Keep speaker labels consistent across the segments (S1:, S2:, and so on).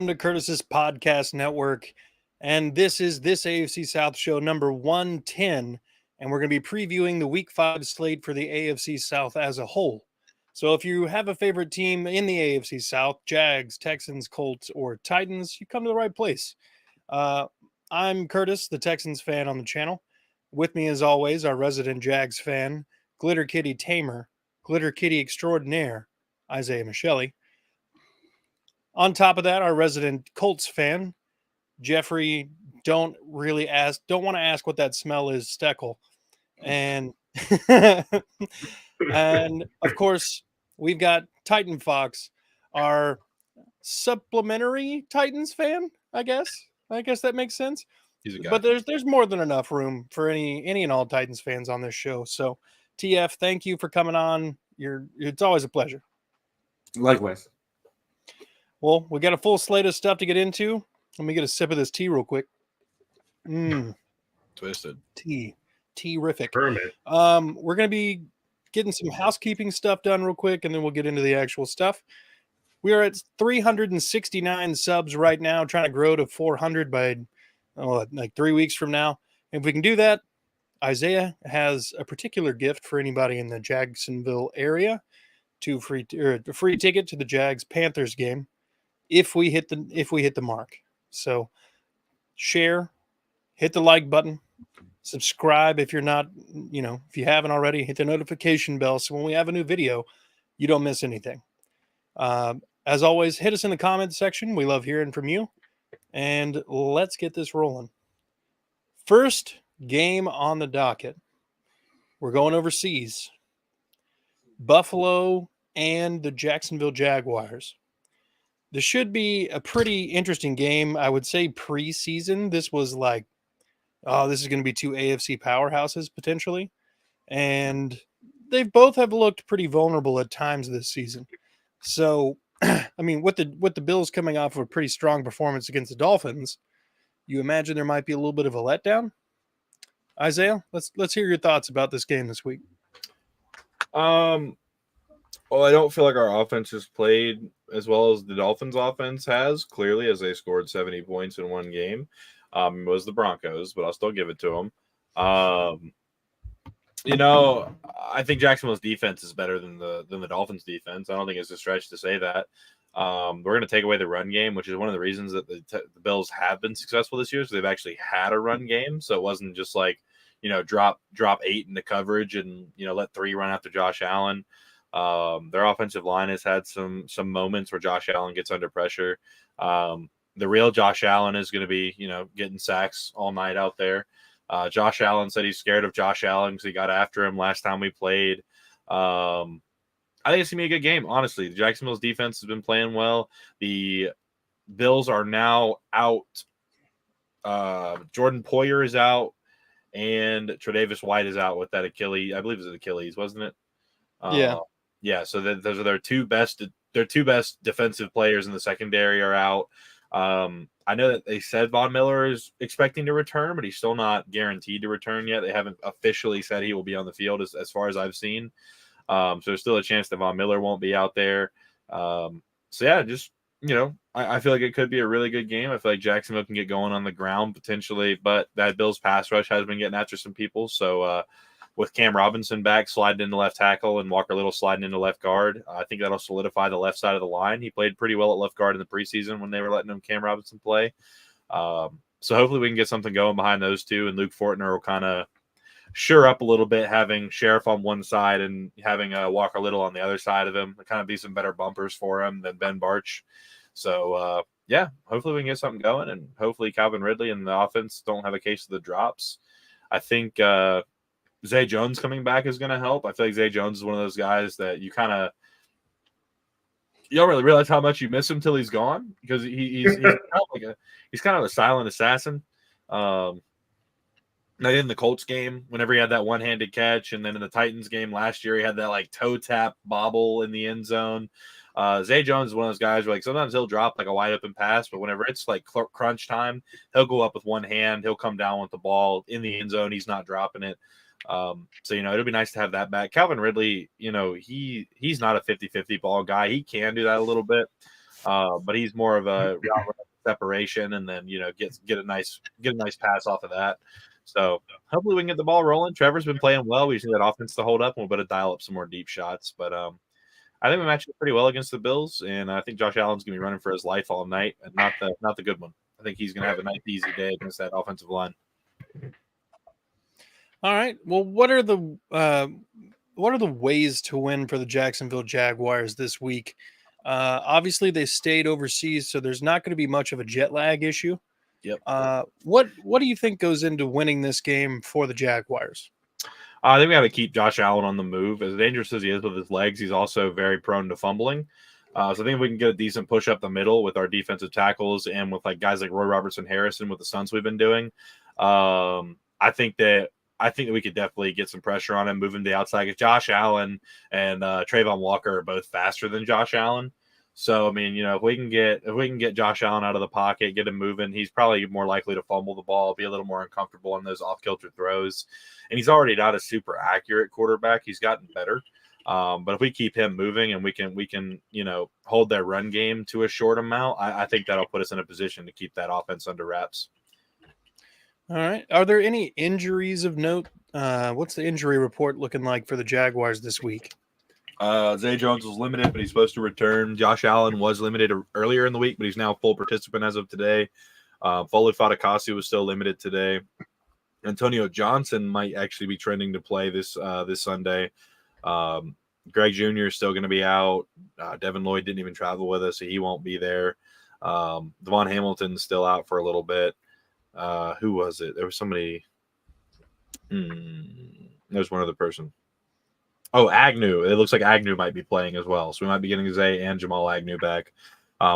S1: to Curtis's podcast network, and this is this AFC South show number 110, and we're going to be previewing the Week 5 slate for the AFC South as a whole. So if you have a favorite team in the AFC South, Jags, Texans, Colts, or Titans, you come to the right place. I'm Curtis, the Texans fan on the channel. With me, as always, our resident Jags fan, Glitter Kitty Tamer, Glitter Kitty Extraordinaire, Isaiah Michelli. On top of that, our resident Colts fan, Jeffrey, don't want to ask what that smell is, Steckel. And and of course, we've got Titan Fox, our supplementary Titans fan, I guess. I guess that makes sense.
S2: He's a guy.
S1: But there's more than enough room for any and all Titans fans on this show. So TF, thank you for coming on. It's always a pleasure.
S3: Likewise.
S1: Well, we got a full slate of stuff to get into. Let me get a sip of this tea real quick.
S2: Twisted.
S1: Tea-rific.
S3: Permit.
S1: We're going to be getting some housekeeping stuff done real quick, and then we'll get into the actual stuff. We are at 369 subs right now, trying to grow to 400 by like 3 weeks from now. And if we can do that, Isaiah has a particular gift for anybody in the Jacksonville area, a free ticket to the Jags-Panthers game. If we hit the mark. So share, hit the like button, subscribe if you're not, if you haven't already, hit the notification bell so when we have a new video, you don't miss anything. As always, hit us in the comments section. We love hearing from you. And let's get this rolling. First game on the docket. We're going overseas. Buffalo and the Jacksonville Jaguars. This should be a pretty interesting game. I would say preseason, this was like, this is going to be two AFC powerhouses potentially. And they both have looked pretty vulnerable at times this season. So, I mean, with the Bills coming off of a pretty strong performance against the Dolphins, you imagine there might be a little bit of a letdown? Isaiah, let's hear your thoughts about this game this week.
S2: Well, I don't feel like our offense has played as well as the Dolphins' offense has, clearly, as they scored 70 points in one game. It was the Broncos, but I'll still give it to them. I think Jacksonville's defense is better than the Dolphins' defense. I don't think it's a stretch to say that. We're going to take away the run game, which is one of the reasons that the Bills have been successful this year. So they've actually had a run game. So it wasn't just like, drop 8 into coverage and, let 3 run after Josh Allen. Their offensive line has had some moments where Josh Allen gets under pressure. The real Josh Allen is going to be, getting sacks all night out there. Josh Allen said he's scared of Josh Allen because he got after him last time we played. I think it's going to be a good game, honestly. The Jacksonville's defense has been playing well. The Bills are now out. Jordan Poyer is out, and Tre'Davious White is out with that Achilles. I believe it was Achilles, wasn't it?
S1: Yeah.
S2: Yeah, so those are their two best defensive players in the secondary are out. I know that they said Von Miller is expecting to return, but he's still not guaranteed to return yet. They haven't officially said he will be on the field as far as I've seen. So there's still a chance that Von Miller won't be out there. I feel like it could be a really good game. I feel like Jacksonville can get going on the ground potentially, but that Bills pass rush has been getting after some people. So, with Cam Robinson back sliding into left tackle and Walker Little sliding into left guard, I think that'll solidify the left side of the line. He played pretty well at left guard in the preseason when they were letting Cam Robinson play. So hopefully we can get something going behind those two, and Luke Fortner will kind of sure up a little bit, having Sheriff on one side and having Walker Little on the other side of him. It'll kind of be some better bumpers for him than Ben Barch. So, hopefully we can get something going, and hopefully Calvin Ridley and the offense don't have a case of the drops. I think Zay Jones coming back is going to help. I feel like Zay Jones is one of those guys that you don't really realize how much you miss him till he's gone, because he's kind of a silent assassin. Like in the Colts game, whenever he had that one-handed catch, and then in the Titans game last year, he had that like toe tap bobble in the end zone. Zay Jones is one of those guys where like sometimes he'll drop like a wide open pass, but whenever it's like crunch time, he'll go up with one hand, he'll come down with the ball in the end zone. He's not dropping it. It'll be nice to have that back. Calvin Ridley, he's not a 50-50 ball guy. He can do that a little bit. but he's more of a separation, and then get a nice pass off of that. So hopefully we can get the ball rolling. Trevor's been playing well. We just need that offense to hold up, and we'll better dial up some more deep shots. But I think we matched up pretty well against the Bills, and I think Josh Allen's gonna be running for his life all night, and not the good one. I think he's gonna have a nice easy day against that offensive line.
S1: All right. Well, what are the ways to win for the Jacksonville Jaguars this week? Obviously, they stayed overseas, so there's not going to be much of a jet lag issue.
S2: Yep.
S1: What do you think goes into winning this game for the Jaguars?
S2: I think we got to keep Josh Allen on the move. As dangerous as he is with his legs, he's also very prone to fumbling. So I think if we can get a decent push up the middle with our defensive tackles and with guys like Roy Robertson Harrison with the stunts we've been doing, I think that we could definitely get some pressure on him, move him to the outside. Because Josh Allen and Trayvon Walker are both faster than Josh Allen. So I mean, if we can get Josh Allen out of the pocket, get him moving, he's probably more likely to fumble the ball, be a little more uncomfortable on those off-kilter throws. And he's already not a super accurate quarterback. He's gotten better. But if we keep him moving and we can hold their run game to a short amount, I think that'll put us in a position to keep that offense under wraps.
S1: All right. Are there any injuries of note? What's the injury report looking like for the Jaguars this week?
S2: Zay Jones was limited, but he's supposed to return. Josh Allen was limited earlier in the week, but he's now a full participant as of today. Foley Fatukasi was still limited today. Antonio Johnson might actually be trending to play this Sunday. Greg Jr. is still going to be out. Devin Lloyd didn't even travel with us, so he won't be there. Devon Hamilton's still out for a little bit. Who was it? There was somebody. There's one other person. Oh, Agnew. It looks like Agnew might be playing as well. So we might be getting Zay and Jamal Agnew back,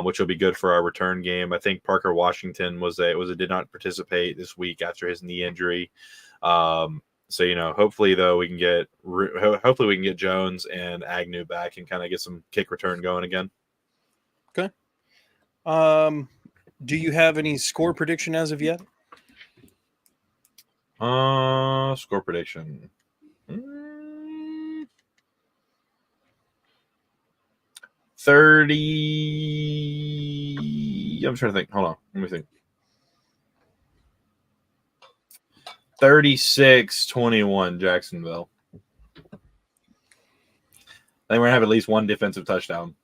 S2: which will be good for our return game. I think Parker Washington did not participate this week after his knee injury. So hopefully though we can get Jones and Agnew back and kind of get some kick return going again.
S1: Okay. Do you have any score prediction as of yet?
S2: Score prediction. 30. I'm trying to think. Hold on. Let me think. 36-21 Jacksonville. I think we're going to have at least one defensive touchdown.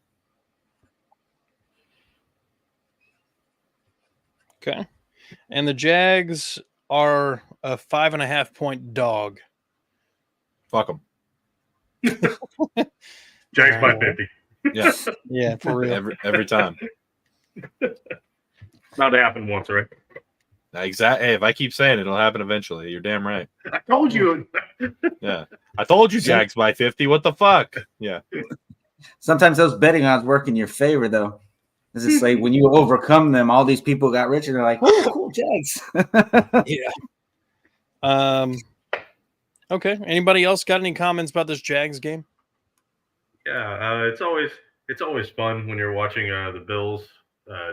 S1: Okay. And the Jags are a 5.5-point dog.
S2: Fuck them.
S4: Jags by 50.
S2: Yeah.
S1: Yeah, for real.
S2: Every time.
S4: Not to happen once, right?
S2: Exactly. Hey, if I keep saying it, it'll happen eventually. You're damn right.
S4: I told you.
S2: Yeah. I told you Jags by 50. What the fuck? Yeah.
S3: Sometimes those betting odds work in your favor, though. This is like when you overcome them, all these people got rich and they're like, oh, cool, Jags.
S1: Yeah. Okay. Anybody else got any comments about this Jags game?
S4: Yeah, it's always fun when you're watching the Bills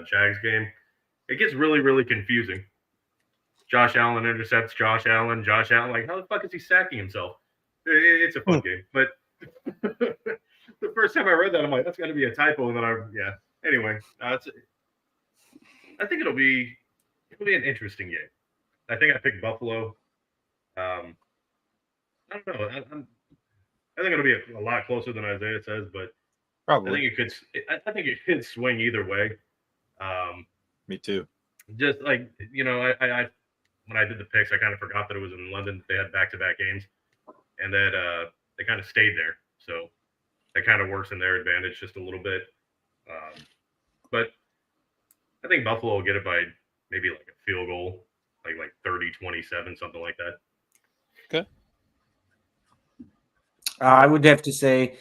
S4: Jags game. It gets really, really confusing. Josh Allen intercepts Josh Allen. Like, how the fuck is he sacking himself? It's a fun game. But the first time I read that, I'm like, that's got to be a typo. And then Anyway, I think it'll be an interesting game. I think I picked Buffalo. I don't know. I think it'll be a lot closer than Isaiah says, but
S2: Probably.
S4: I think it could swing either way.
S2: Me too.
S4: Just like I when I did the picks, I kind of forgot that it was in London. They had back-to-back games, and that they kind of stayed there, so that kind of works in their advantage just a little bit. But I think Buffalo will get it by maybe like a field goal, like 30-27, something like that.
S1: Okay.
S3: I would have to say,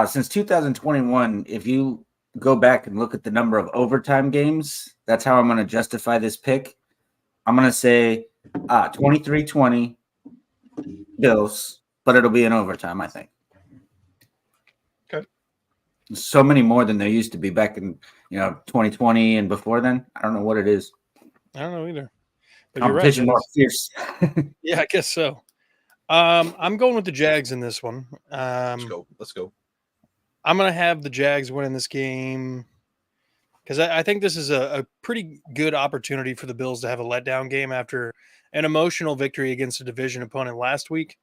S3: since 2021, if you go back and look at the number of overtime games, that's how I'm going to justify this pick. I'm going to say 23-20 Bills, but it'll be in overtime, I think.
S2: Okay.
S3: So many more than there used to be back in 2020 and before then. I don't know what it is.
S1: I don't know either. But
S3: Competition
S1: you're right,
S3: more fierce.
S1: Yeah, I guess so. I'm going with the Jags in this one.
S2: Let's go.
S1: I'm going to have the Jags winning this game because I think this is a pretty good opportunity for the Bills to have a letdown game after an emotional victory against a division opponent last week.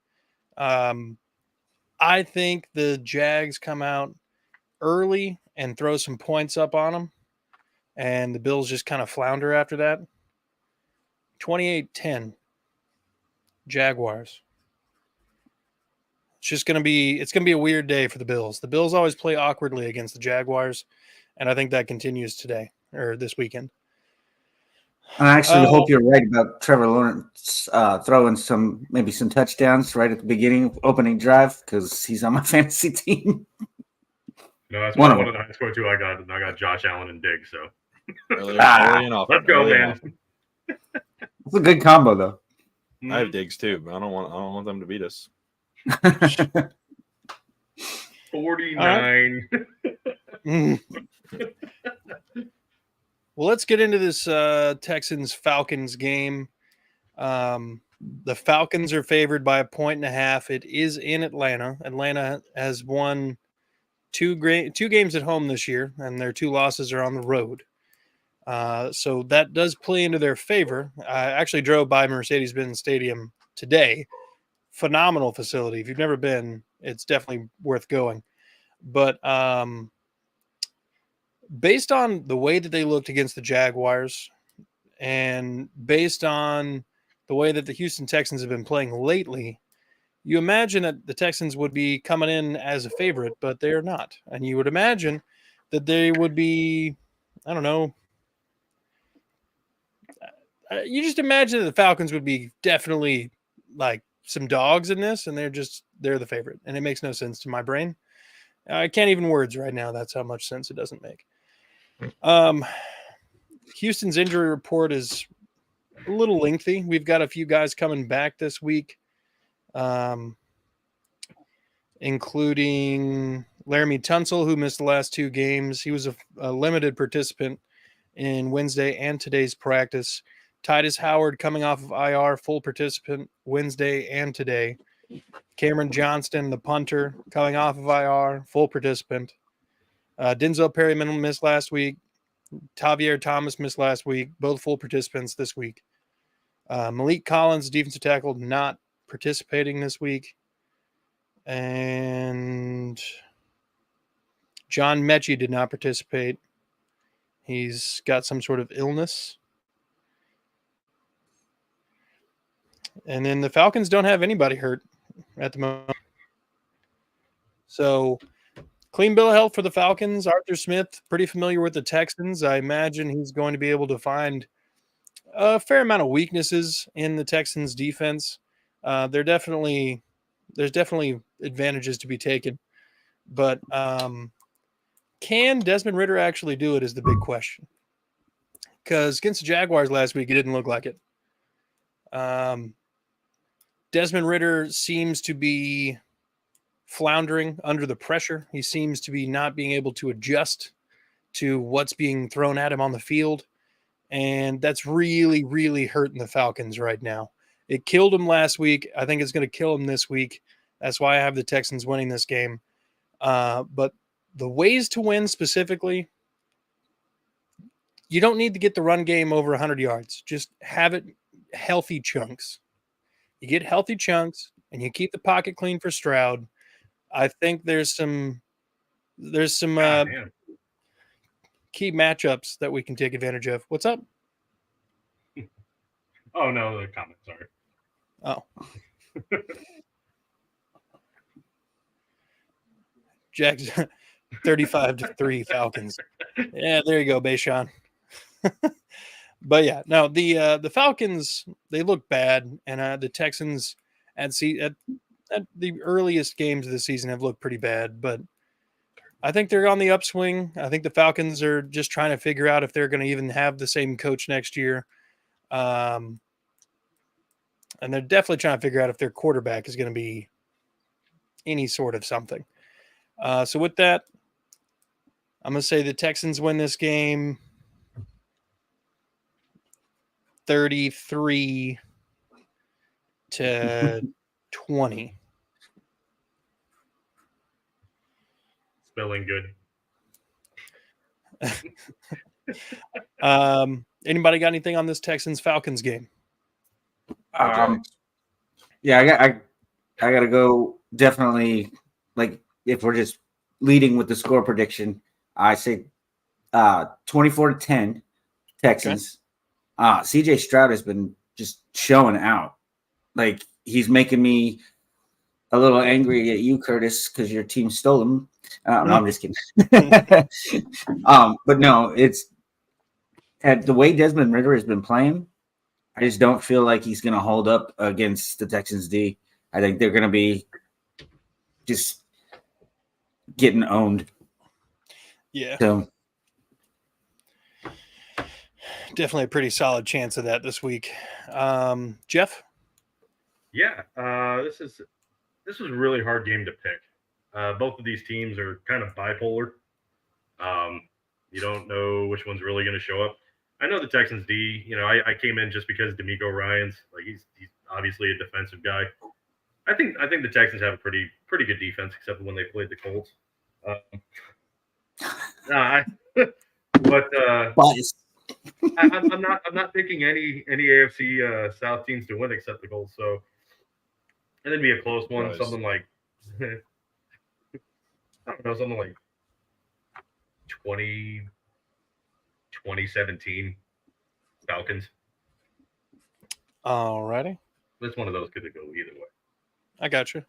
S1: I think the Jags come out early and throw some points up on them, and the Bills just kind of flounder after that. 28-10, Jaguars. It's going to be a weird day for the Bills. The Bills always play awkwardly against the Jaguars, and I think that continues today or this weekend.
S3: I actually hope you're right about Trevor Lawrence throwing maybe some touchdowns right at the beginning, opening drive, because he's on my fantasy team.
S4: No, that's one of the high score two I got. And I got Josh Allen and Diggs. So
S2: early and often.
S4: Let's go, man.
S3: It's a good combo, though.
S2: I have Diggs too, but I don't want them to beat us.
S4: 49.
S1: Well, let's get into this Texans-Falcons game. The Falcons are favored by 1.5. It is in Atlanta. Atlanta has won two games at home this year, and their 2 losses are on the road. So that does play into their favor. I actually drove by Mercedes-Benz Stadium today. Phenomenal facility. If you've never been, it's definitely worth going. But based on the way that they looked against the Jaguars and based on the way that the Houston Texans have been playing lately, you imagine that the Texans would be coming in as a favorite, but they're not. And you would imagine that they would be, I don't know, you just imagine that the Falcons would be definitely like some dogs in this, and they're the favorite. And it makes no sense to my brain. I can't even words right now. That's how much sense it doesn't make. Houston's injury report is a little lengthy. We've got a few guys coming back this week, including Laramie Tunsil, who missed the last 2 games. He was a limited participant in Wednesday and today's practice. Titus Howard coming off of IR, full participant Wednesday and today. Cameron Johnston, the punter, coming off of IR, full participant. Denzel Perryman missed last week. Tavier Thomas missed last week. Both full participants this week. Malik Collins, defensive tackle, not participating this week. And John Mechie did not participate. He's got some sort of illness. And then the Falcons don't have anybody hurt at the moment. So clean bill of health for the Falcons. Arthur Smith, pretty familiar with the Texans. I imagine he's going to be able to find a fair amount of weaknesses in the Texans defense. There's definitely advantages to be taken. But can Desmond Ridder actually do it is the big question. Because against the Jaguars last week, it didn't look like it. Desmond Ridder seems to be floundering under the pressure. He seems to be not being able to adjust to what's being thrown at him on the field. And that's really, really hurting the Falcons right now. It killed him last week. I think it's going to kill him this week. That's why I have the Texans winning this game. But the ways to win specifically, you don't need to get the run game over 100 yards. Just have it healthy chunks. You get healthy chunks, and you keep the pocket clean for Stroud. I think there's some key matchups that we can take advantage of. What's up?
S4: Oh, no, the comment. Sorry.
S1: Oh. Jags 35-3 Falcons. Yeah, there you go, Bayshawn. But yeah, no, the Falcons, they look bad, and the Texans at the earliest games of the season have looked pretty bad, but I think they're on the upswing. I think the Falcons are just trying to figure out if they're going to even have the same coach next year. And they're definitely trying to figure out if their quarterback is going to be any sort of something. So with that, I'm going to say the Texans win this game 33-20.
S4: Spelling good.
S1: Anybody got anything on this Texans Falcons game?
S3: Yeah, I got to go definitely, like, if we're just leading with the score prediction, I say 24-10 Texans. Okay. CJ Stroud has been just showing out. Like, he's making me a little angry at you, Curtis, because your team stole him. No, I'm just kidding. But no, it's at the way Desmond Ridder has been playing. I just don't feel like he's going to hold up against the Texans D. I think they're going to be just getting owned.
S1: Yeah.
S3: So
S1: definitely a pretty solid chance of that this week. Jeff?
S4: Yeah, this is a really hard game to pick. Both of these teams are kind of bipolar. You don't know which one's really going to show up. I know the Texans D. I came in just because D'Amico Ryans, like he's obviously a defensive guy. I think the Texans have a pretty good defense, except when they played the Colts. I'm not picking any AFC South teams to win except the Colts. So, and it'd be a close one, nice. Something like I don't know, something like 2017 Falcons.
S1: Alrighty.
S4: This one of those could go either way.
S1: I got you.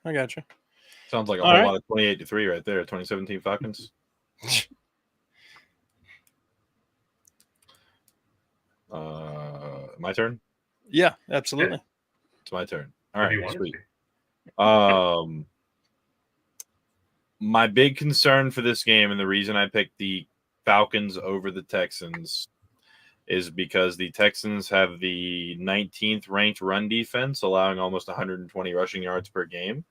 S2: Sounds like a whole lot of 28-3 right there. 2017 Falcons. My turn?
S1: Yeah, absolutely.
S2: It's my turn. All right, sweet. My big concern for this game, and the reason I picked the Falcons over the Texans, is because the Texans have the 19th ranked run defense, allowing almost 120 rushing yards per game.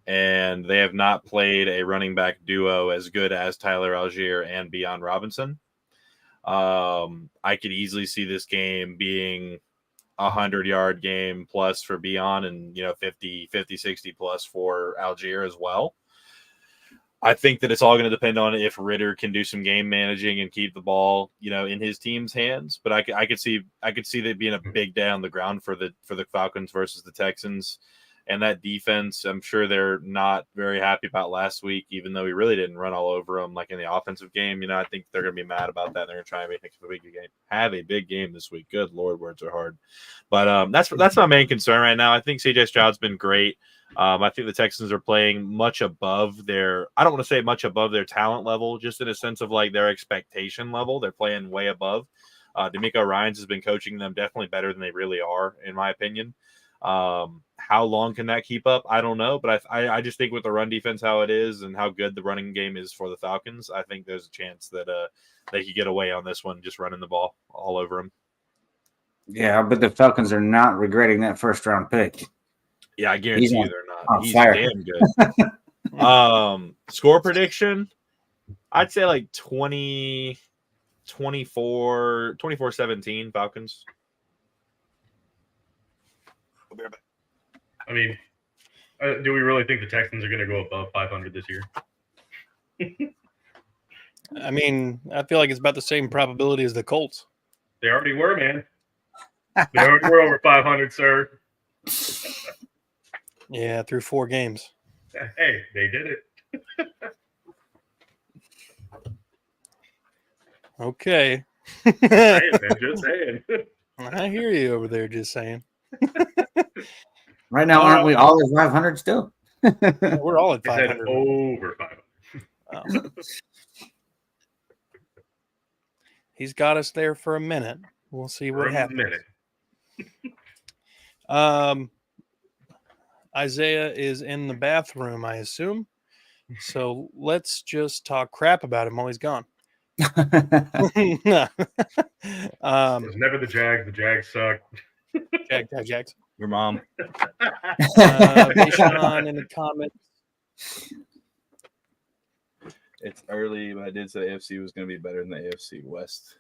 S2: And they have not played a running back duo as good as Tyler Algier and Bijan Robinson. I could easily see this game being 100-yard game plus for Bijan and 50, 60 plus for Algier as well. I think that it's all going to depend on if Ridder can do some game managing and keep the ball, in his team's hands. But I could see that being a big day on the ground for the Falcons versus the Texans. And that defense, I'm sure they're not very happy about last week, even though we really didn't run all over them like in the offensive game. I think they're going to be mad about that. They're going to try and have a big game this week. Good Lord, words are hard. But that's my main concern right now. I think CJ Stroud's been great. I think the Texans are playing much above I don't want to say much above their talent level, just in a sense of like their expectation level. They're playing way above. D'Amico Ryans has been coaching them definitely better than they really are, in my opinion. How long can that keep up? I don't know, but I just think with the run defense, how it is and how good the running game is for the Falcons, I think there's a chance that they could get away on this one, just running the ball all over them.
S3: Yeah, but the Falcons are not regretting that first round pick.
S2: Yeah, I guarantee you they're not. He's damn good. Score prediction, I'd say like 24-17 Falcons. I'll be right back.
S4: I mean, do we really think the Texans are going to go above 500 this year?
S1: I mean, I feel like it's about the same probability as the Colts.
S4: They already were, man. They already were over 500, sir.
S1: Yeah, through 4 games.
S4: Hey, they did it.
S1: Okay.
S4: Just saying.
S1: I hear you over there just saying.
S3: Right now, aren't we all at 500 still?
S1: We're all at 500.
S4: Over 500.
S1: Oh. He's got us there for a minute. We'll see what happens. Isaiah is in the bathroom, I assume. So let's just talk crap about him while he's gone.
S4: It was never the Jags. The Jags suck.
S1: Jags.
S2: Your mom.
S1: Deshaun in the comments.
S2: It's early, but I did say AFC was going to be better than the AFC West.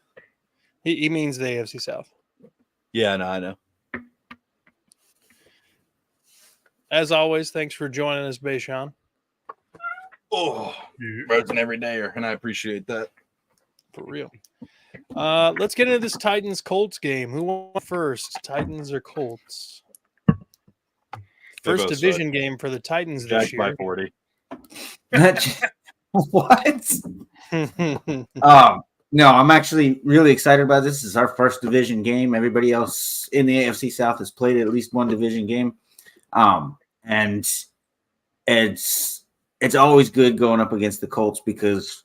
S1: He means the AFC South.
S2: Yeah, no, I know.
S1: As always, thanks for joining us, Deshaun.
S2: Oh, bro's an everydayer, and I appreciate that.
S1: For real. Let's get into this Titans-Colts game. Who won first, Titans or Colts? First
S2: both
S1: division game for the Titans this
S2: Jags by
S1: year.
S2: 40.
S3: What? No, I'm actually really excited about this. This is our first division game. Everybody else in the AFC South has played at least one division game. And it's always good going up against the Colts because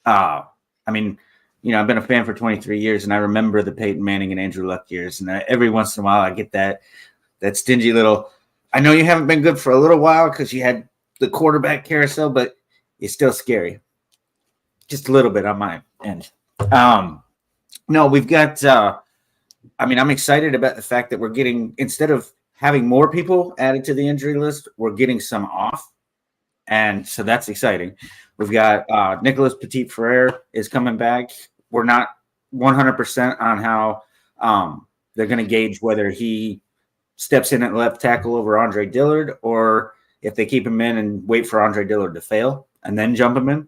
S3: I mean, I've been a fan for 23 years and I remember the Peyton Manning and Andrew Luck years. And every once in a while I get that stingy little, I know you haven't been good for a little while because you had the quarterback carousel, but it's still scary. Just a little bit on my end. No, we've got, I'm excited about the fact that we're getting, instead of having more people added to the injury list, we're getting some off. And so that's exciting. We've got Nicholas Petit-Frere is coming back. We're not 100% on how they're going to gauge whether he steps in at left tackle over Andre Dillard or if they keep him in and wait for Andre Dillard to fail and then jump him in.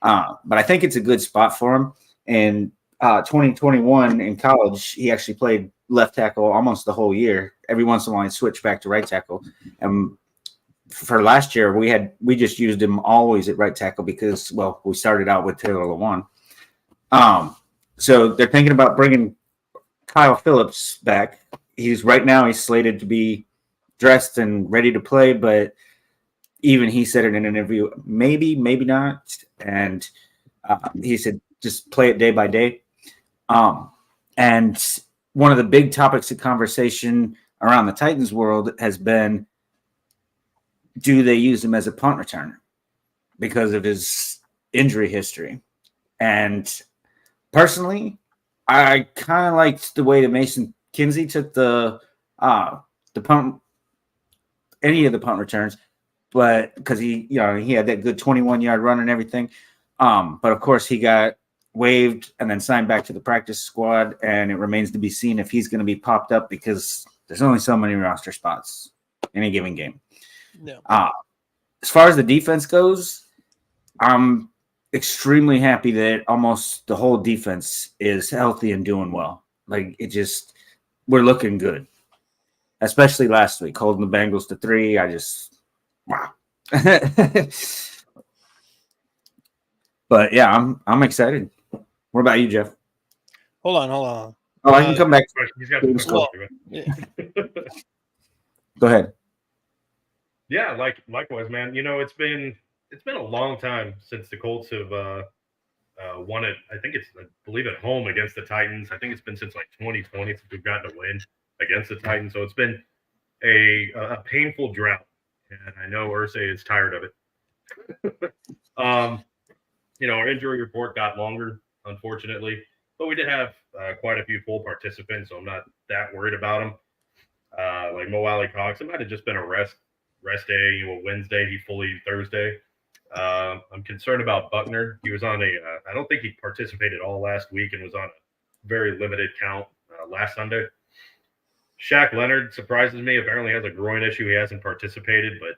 S3: But I think it's a good spot for him. And 2021 in college, he actually played left tackle almost the whole year. Every once in a while, he'd switch back to right tackle. And for last year, we just used him always at right tackle because, well, we started out with Taylor Lewan. So they're thinking about bringing Kyle Phillips back. He's slated to be dressed and ready to play, but even he said in an interview, maybe not. And he said, just play it day by day. And one of the big topics of conversation around the Titans world has been, do they use him as a punt returner because of his injury history? And personally, I kind of liked the way that Mason Kinsey took the punt, any of the punt returns, but because he had that good 21-yard run and everything. But of course, he got waived and then signed back to the practice squad, and it remains to be seen if he's going to be popped up because there's only so many roster spots in a given game.
S1: No.
S3: As far as the defense goes, I'm extremely happy that almost the whole defense is healthy and doing well. Like, we're looking good, especially last week, holding the Bengals to 3. Wow. But yeah, I'm excited. What about you, Jeff?
S1: Hold on.
S3: Oh, I can come back.
S4: He's got
S1: Yeah.
S3: Go ahead.
S4: Yeah, likewise, man. It's been a long time since the Colts have won it. I believe at home against the Titans. I think it's been since like 2020 since we've gotten a win against the Titans. So it's been a painful drought, and I know Irsay is tired of it. Our injury report got longer, unfortunately, but we did have quite a few full participants, so I'm not that worried about them. Like Mo Alley Cox, it might have just been a rest day. Wednesday, he fully Thursday. I'm concerned about Buckner. He was on I don't think he participated all last week and was on a very limited count last Sunday. Shaq Leonard surprises me. Apparently has a groin issue. He hasn't participated, but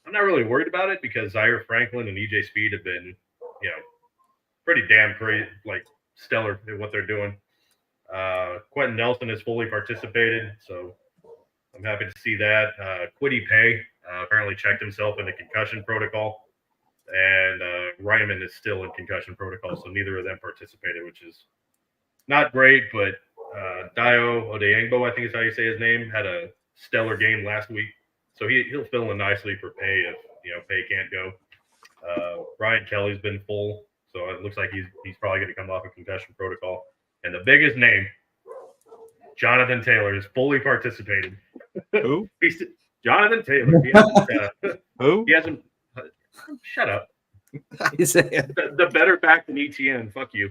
S4: I'm not really worried about it because Zaire Franklin and EJ Speed have been, pretty damn crazy, like stellar at what they're doing. Quentin Nelson has fully participated, so I'm happy to see that. Kwity Paye apparently checked himself in the concussion protocol, and Ryman is still in concussion protocol, so neither of them participated, which is not great, but Dio Odeyingbo, I think is how you say his name, had a stellar game last week, so he'll fill in nicely for Paye if Paye can't go. Ryan Kelly's been full, so it looks like he's probably going to come off a concussion protocol. And the biggest name, Jonathan Taylor, has fully participated.
S2: Who?
S4: Jonathan Taylor. He hasn't,
S2: Who?
S4: He hasn't. Shut up.
S3: Isaiah.
S4: The better back than ETN. Fuck you.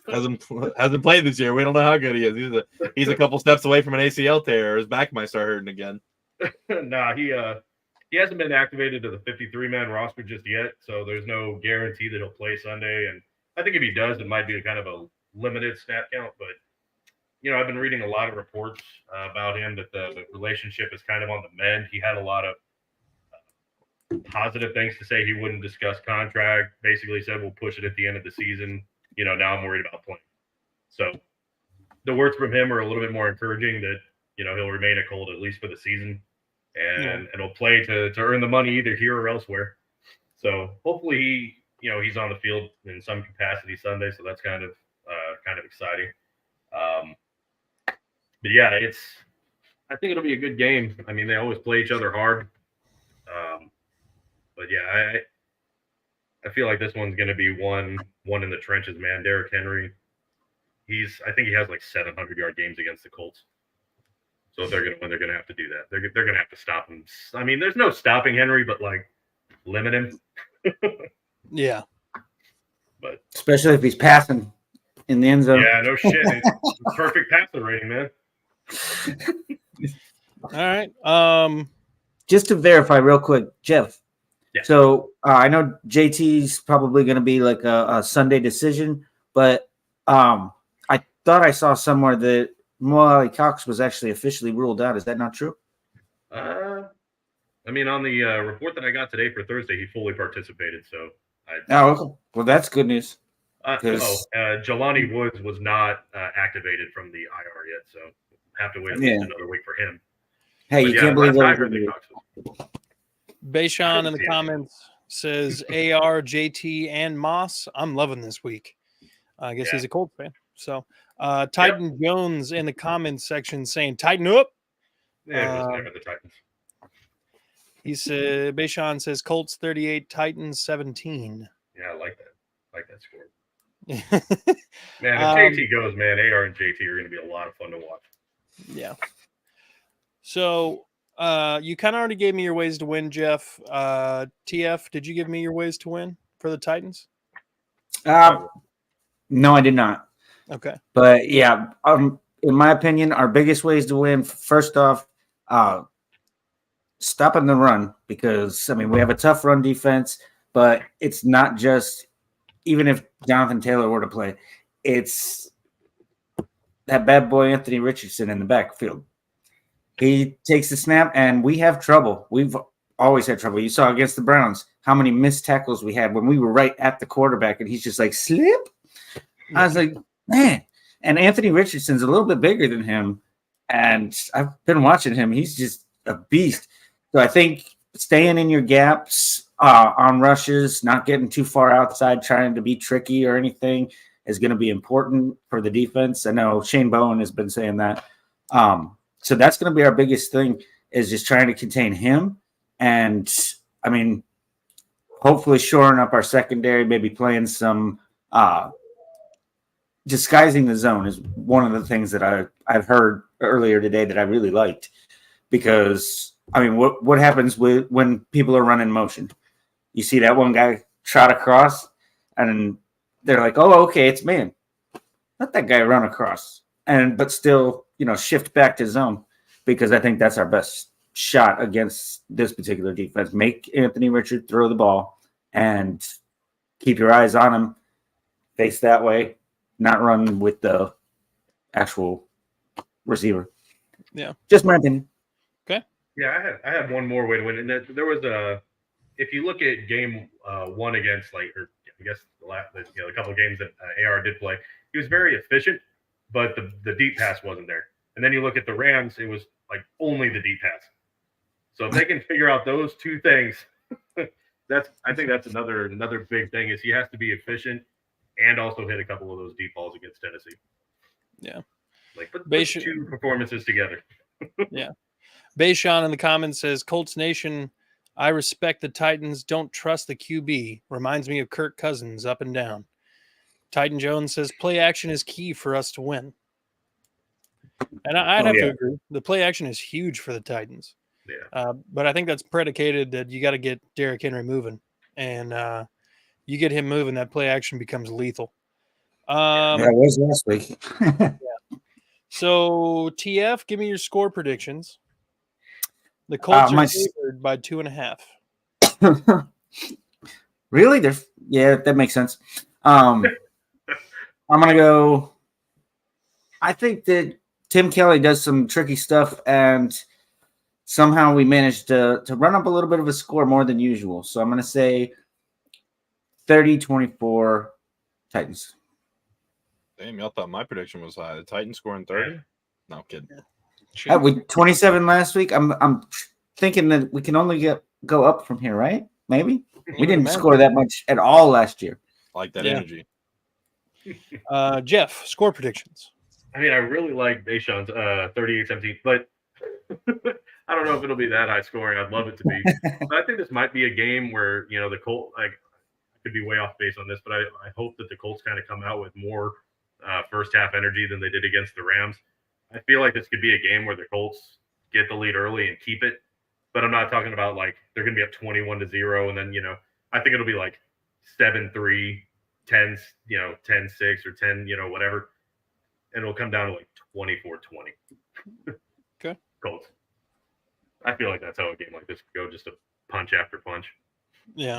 S2: Hasn't played this year. We don't know how good he is. He's a couple steps away from an ACL tear. His back might start hurting again.
S4: Nah, he hasn't been activated to the 53-man roster just yet, so there's no guarantee that he'll play Sunday. And I think if he does, it might be a kind of a limited snap count. But I've been reading a lot of reports about him that the relationship is kind of on the mend. He had a lot of positive things to say. He wouldn't discuss contract. Basically said we'll push it at the end of the season. now I'm worried about playing. So the words from him are a little bit more encouraging that, he'll remain a Colt at least for the season and he'll play to earn the money either here or elsewhere. So hopefully he's on the field in some capacity Sunday. So that's kind of exciting. But yeah, I think it'll be a good game. I mean, they always play each other hard. But yeah, I feel like this one's going to be one in the trenches, man. Derrick Henry, I think he has like 700-yard games against the Colts. So if they're going to win, they're going to have to do that. They're going to have to stop him. I mean, there's no stopping Henry, but like limit him.
S1: Yeah.
S4: But
S3: especially if he's passing in the end zone.
S4: Yeah, no shit. It's perfect passer rating, man.
S1: All right.
S3: Just to verify real quick, Jeff.
S4: Yeah.
S3: So I know JT's probably going to be like a Sunday decision, but I thought I saw somewhere that Mo Ali Cox was actually officially ruled out. Is that not true?
S4: I mean, on the report that I got today for Thursday, he fully participated. So
S3: okay. Well, that's good news.
S4: Jelani Woods was not activated from the IR yet, so have to wait at least another week for him.
S3: Hey, you can't believe
S4: that.
S1: Bayshawn in the comments says AR, JT, and Moss. I'm loving this week. I guess he's a Colts fan. So Titan Jones in the comments section saying, tighten up.
S4: Yeah, it was never the Titans.
S1: He said, Bayshawn says Colts 38, Titans 17.
S4: Yeah, I like that. I like that score. Man, if JT goes, man, AR and JT are going to be a lot of fun to watch.
S1: Yeah. So you kind of already gave me your ways to win, Jeff. TF, did you give me your ways to win for the Titans?
S3: No, I did not.
S1: Okay.
S3: But yeah, in my opinion, our biggest ways to win, first off, stopping the run, because I mean we have a tough run defense, but it's not just, even if Jonathan Taylor were to play, it's that bad boy Anthony Richardson in the backfield. He takes the snap, and we have trouble. We've always had trouble. You saw against the Browns how many missed tackles we had when we were right at the quarterback, and he's just like, slip. I was like, man. And Anthony Richardson's a little bit bigger than him, and I've been watching him. He's just a beast. So I think staying in your gaps on rushes, not getting too far outside, trying to be tricky or anything is going to be important for the defense. I know Shane Bowen has been saying that. So that's going to be our biggest thing, is just trying to contain him. And, I mean, hopefully shoring up our secondary, maybe playing some disguising the zone is one of the things that I've heard earlier today that I really liked. Because, I mean, what happens when people are running motion? You see that one guy trot across, and they're like, oh, okay, it's man. Let that guy run across. But still, shift back to zone, because I think that's our best shot against this particular defense. Make Anthony Richard throw the ball and keep your eyes on him, face that way, not run with the actual receiver.
S1: Yeah.
S3: Just my opinion.
S1: Okay.
S4: Yeah, I had one more way to win. And there was if you look at game one against, I guess the couple of games that AR did play, he was very efficient, but the deep pass wasn't there. And then you look at the Rams, it was like only the deep pass. So if they can figure out those two things, I think that's another big thing, is he has to be efficient and also hit a couple of those deep balls against Tennessee.
S1: Yeah.
S4: Put two performances together.
S1: Yeah. Bayshawn in the comments says, Colts Nation, I respect the Titans, don't trust the QB. Reminds me of Kirk Cousins up and down. Titan Jones says, play action is key for us to win. And I'd have to agree. The play action is huge for the Titans.
S4: Yeah.
S1: But I think that's predicated that you got to get Derrick Henry moving. And you get him moving, that play action becomes lethal.
S3: It was last week.
S1: Yeah. So, TF, give me your score predictions. The Colts are favored by 2.5.
S3: Really? Yeah, that makes sense. I'm going to go. I think that Tim Kelly does some tricky stuff, and somehow we managed to run up a little bit of a score more than usual. So I'm going to say 30-24 Titans.
S2: Damn, y'all thought my prediction was high. The Titans scoring 30? No, I'm kidding.
S3: With 27 last week, I'm thinking that we can only go up from here, right? Maybe we didn't score that much at all last year.
S2: Like that energy.
S1: Jeff, score predictions.
S4: I mean, I really like Deshaun's 38-17, but I don't know if it'll be that high scoring. I'd love it to be. But I think this might be a game where, the Colts, I could be way off base on this, but I hope that the Colts kind of come out with more first half energy than they did against the Rams. I feel like this could be a game where the Colts get the lead early and keep it. But I'm not talking about like they're going to be up 21-0. And then, I think it'll be like 7-3, 10, 10-6 or 10, whatever. And it'll come down to like 24-20.
S1: Okay.
S4: Colts. I feel like that's how a game like this could go, just a punch after punch.
S1: Yeah.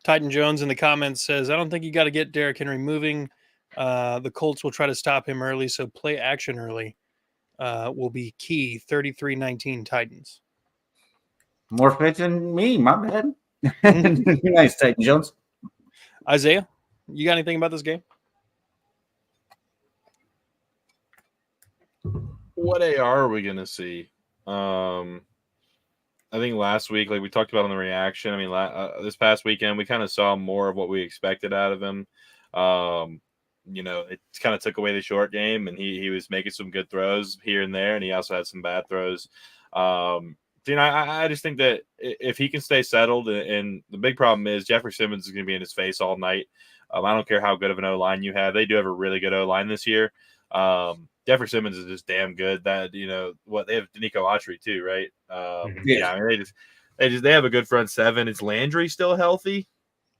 S1: Titan Jones in the comments says, I don't think you got to get Derrick Henry moving. The Colts will try to stop him early, so play action early will be key. 33-19 Titans.
S3: More fit than me, my bad. Nice, Titan Jones.
S1: Isaiah, you got anything about this game?
S2: What AR are we going to see? I think last week, like we talked about on the reaction, I mean, this past weekend, we kind of saw more of what we expected out of him. It kind of took away the short game, and he was making some good throws here and there, and he also had some bad throws. I just think that if he can stay settled, and the big problem is Jeffrey Simmons is going to be in his face all night. I don't care how good of an O-line you have. They do have a really good O-line this year. Jeffrey Simmons is just damn good. That they have Danico Autry too, right? Yeah, I mean they have a good front seven. Is Landry still healthy?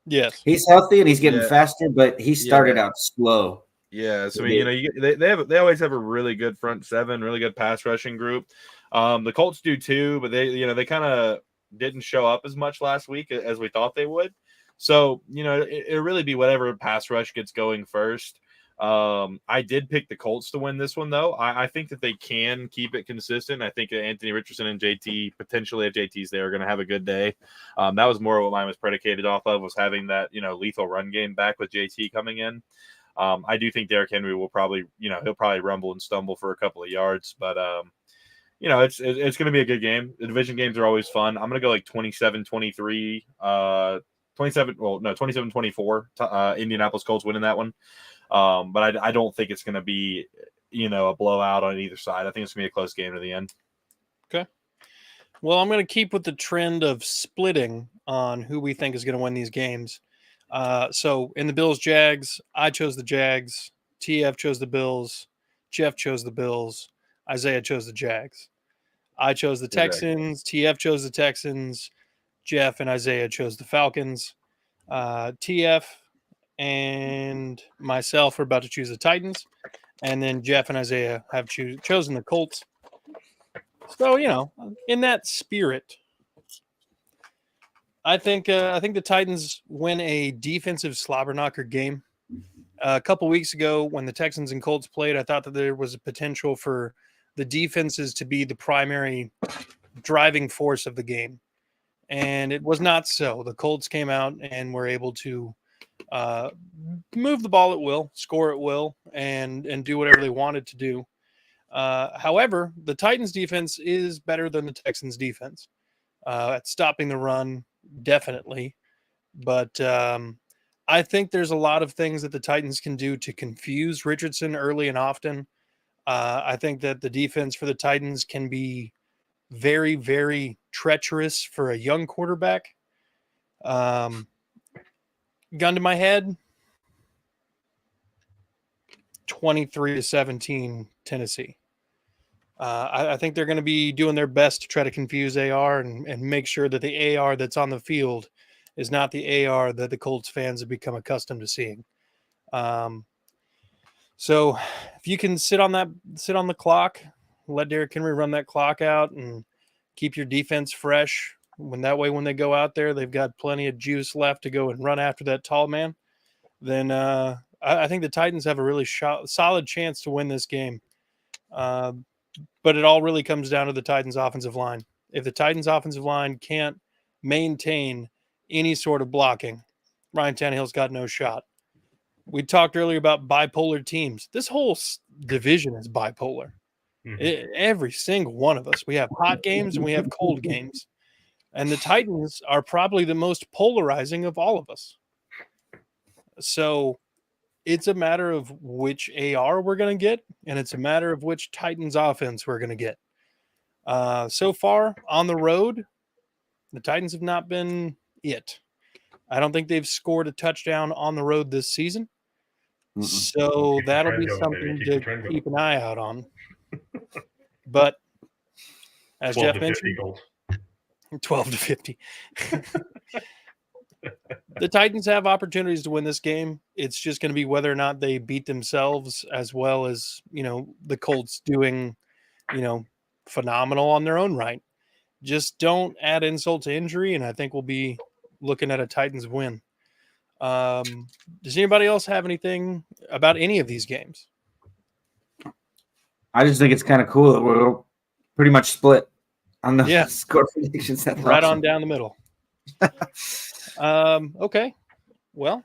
S1: Yes,
S3: he's healthy and he's getting faster, but he started out slow.
S2: Yeah, so I mean, they always have a really good front seven, really good pass rushing group. The Colts do too, but they kind of didn't show up as much last week as we thought they would. So it'll really be whatever pass rush gets going first. I did pick the Colts to win this one, though. I think that they can keep it consistent. I think that Anthony Richardson and JT, potentially if JT's there, are going to have a good day. That was more what mine was predicated off of, was having that, lethal run game back with JT coming in. I do think Derrick Henry will probably, he'll probably rumble and stumble for a couple of yards, but it's going to be a good game. The division games are always fun. I'm going to go like 27-23, 27-24. Indianapolis Colts winning that one. But I don't think it's going to be, a blowout on either side. I think it's going to be a close game to the end.
S1: Okay. Well, I'm going to keep with the trend of splitting on who we think is going to win these games. So in the Bills-Jags, I chose the Jags. TF chose the Bills. Jeff chose the Bills. Isaiah chose the Jags. I chose the Texans. TF chose the Texans. Jeff and Isaiah chose the Falcons. TF and myself are about to choose the Titans, and then Jeff and Isaiah have chosen the Colts. So, in that spirit, I think the Titans win a defensive slobber knocker game. A couple weeks ago, when the Texans and Colts played, I thought that there was a potential for the defenses to be the primary driving force of the game, and it was not so. The Colts came out and were able to move the ball at will, score at will, and do whatever they wanted to do. However, the Titans defense is better than the Texans defense at stopping the run, definitely. But I think there's a lot of things that the Titans can do to confuse Richardson early and often. I think that the defense for the Titans can be very, very treacherous for a young quarterback. Gun to my head, 23-17 Tennessee. I think they're going to be doing their best to try to confuse AR and make sure that the AR that's on the field is not the AR that the Colts fans have become accustomed to seeing. So if you can sit on the clock, let Derrick Henry run that clock out and keep your defense fresh. When they go out there, they've got plenty of juice left to go and run after that tall man. Then I think the Titans have a really solid chance to win this game. But it all really comes down to the Titans' offensive line. If the Titans' offensive line can't maintain any sort of blocking, Ryan Tannehill's got no shot. We talked earlier about bipolar teams. This whole division is bipolar. Every single one of us. We have hot games and we have cold games. And the Titans are probably the most polarizing of all of us. So it's a matter of which AR we're going to get, and it's a matter of which Titans offense we're going to get. So far on the road, the Titans have not been it. I don't think they've scored a touchdown on the road this season. So that'll be something to keep an eye out on. But as Jeff mentioned, 12 to 50. The Titans have opportunities to win this game. It's just going to be whether or not they beat themselves, as well as, the Colts doing, phenomenal on their own right. Just don't add insult to injury, and I think we'll be looking at a Titans win. Does anybody else have anything about any of these games?
S3: I just think it's kind of cool that we're pretty much split on the score predictions. That's
S1: right
S3: awesome.
S1: On down the middle. Okay. Well,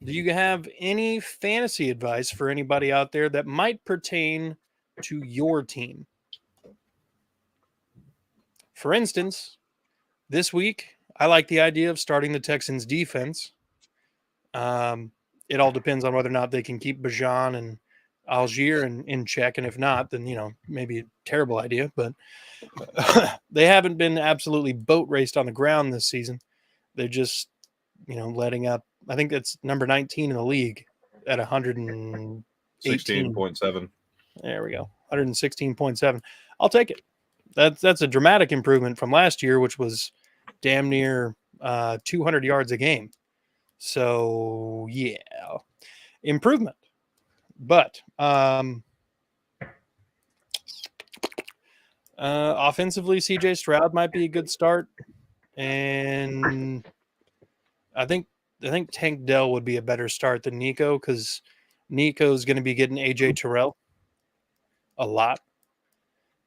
S1: do you have any fantasy advice for anybody out there that might pertain to your team? For instance, this week, I like the idea of starting the Texans defense. It all depends on whether or not they can keep Bajan and Algier in check. And if not, then, maybe a terrible idea. But they haven't been absolutely boat raced on the ground this season. They're just, letting up. I think that's number 19 in the league at 116.7. There we go. 116.7. I'll take it. That's a dramatic improvement from last year, which was damn near 200 yards a game. So, yeah, improvement. But offensively, CJ Stroud might be a good start. And I think Tank Dell would be a better start than Nico, because Nico's going to be getting AJ Terrell a lot.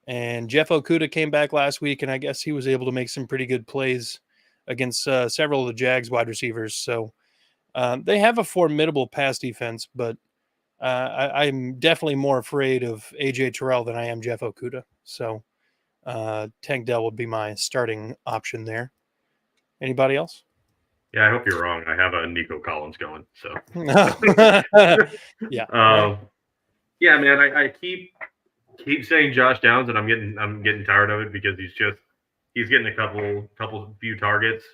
S1: And Jeff Okudah came back last week, and I guess he was able to make some pretty good plays against several of the Jags wide receivers. So they have a formidable pass defense, but I'm definitely more afraid of AJ Terrell than I am Jeff Okudah. So Tank Dell would be my starting option there. Anybody else?
S4: Yeah, I hope you're wrong. I have a Nico Collins going. So
S1: yeah.
S4: Yeah, man. I keep saying Josh Downs, and I'm getting tired of it, because he's getting a few targets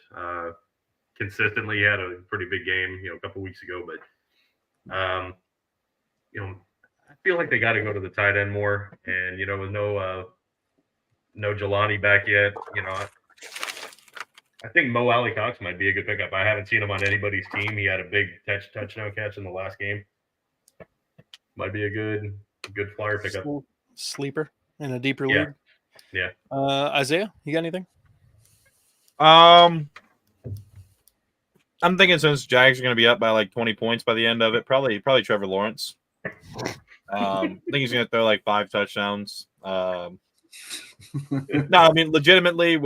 S4: consistently. He had a pretty big game, a couple weeks ago, but I feel like they got to go to the tight end more, and with no Jelani back yet, I think Mo Alley Cox might be a good pickup. I haven't seen him on anybody's team. He had a big touchdown catch in the last game. Might be a good flyer pickup.
S1: Sleeper in a deeper league.
S4: Yeah.
S1: Isaiah, you got anything?
S2: I'm thinking since Jags are going to be up by like 20 points by the end of it, probably Trevor Lawrence. I think he's going to throw like 5 touchdowns. No, I mean legitimately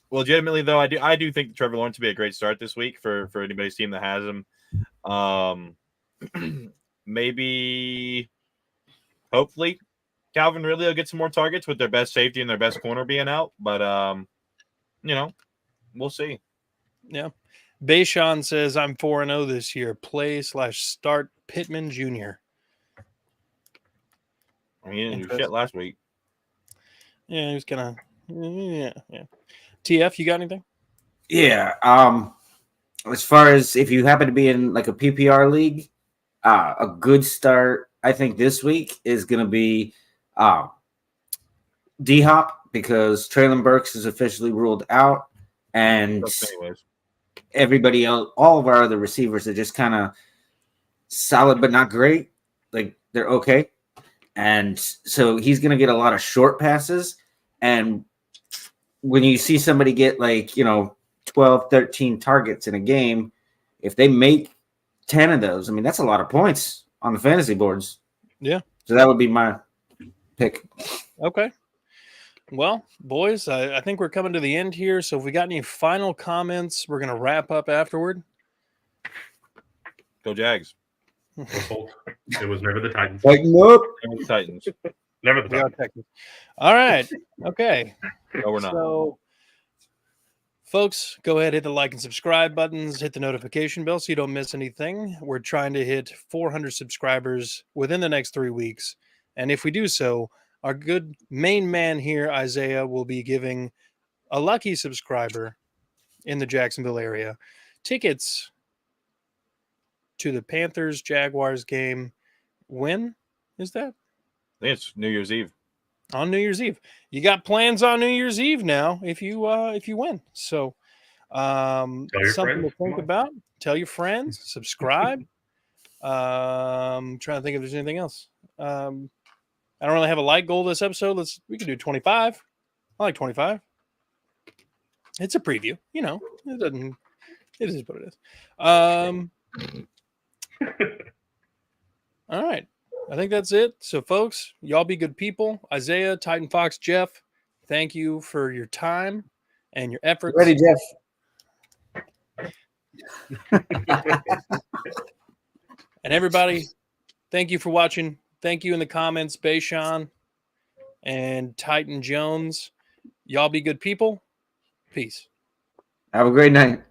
S2: legitimately though, I do think Trevor Lawrence would be a great start this week for anybody's team that has him. Maybe, hopefully, Calvin Ridley will get some more targets with their best safety and their best corner being out. But we'll see.
S1: Yeah. Bayshawn says, I'm 4-0 this year. Play/start Pittman Jr.
S2: I mean, he didn't do shit last week.
S1: Yeah, he was kind of yeah. TF, you got anything?
S3: Yeah. As far as if you happen to be in like a PPR league, a good start, I think this week is going to be D-Hop, because Traylon Burks is officially ruled out, and everybody else, all of our other receivers are just kind of solid but not great. Like, they're okay. And so he's going to get a lot of short passes. And when you see somebody get 12, 13 targets in a game, if they make 10 of those, I mean, that's a lot of points on the fantasy boards.
S1: Yeah.
S3: So that would be my pick.
S1: Okay. Well, boys, I think we're coming to the end here. So if we got any final comments, we're going to wrap up afterward.
S2: Go Jags.
S4: Go Colts. It was never the Titans.
S3: Tighten up.
S2: Go the Titans.
S4: Never the
S1: We are
S4: Titans.
S1: Texans. All right. Okay.
S2: No, we're not.
S1: So, folks, go ahead, hit the like and subscribe buttons, hit the notification bell so you don't miss anything. We're trying to hit 400 subscribers within the next 3 weeks. And if we do so, our good main man here, Isaiah, will be giving a lucky subscriber in the Jacksonville area tickets to the Panthers-Jaguars game. When is that?
S2: I think it's New Year's Eve.
S1: On New Year's Eve. You got plans on New Year's Eve now if you win. So something
S4: friends.
S1: to think
S4: Come on.
S1: about. Tell your friends, subscribe. Trying to think if there's anything else. I don't really have a like goal this episode. We can do 25. I like 25. It's a preview, you know. It is what it is. All right. I think that's it. So, folks, y'all be good people. Isaiah, Titan Fox, Jeff, thank you for your time and your efforts.
S3: Ready, Jeff.
S1: And everybody, thank you for watching. Thank you in the comments, Bayshawn and Titan Jones. Y'all be good people. Peace.
S3: Have a great night.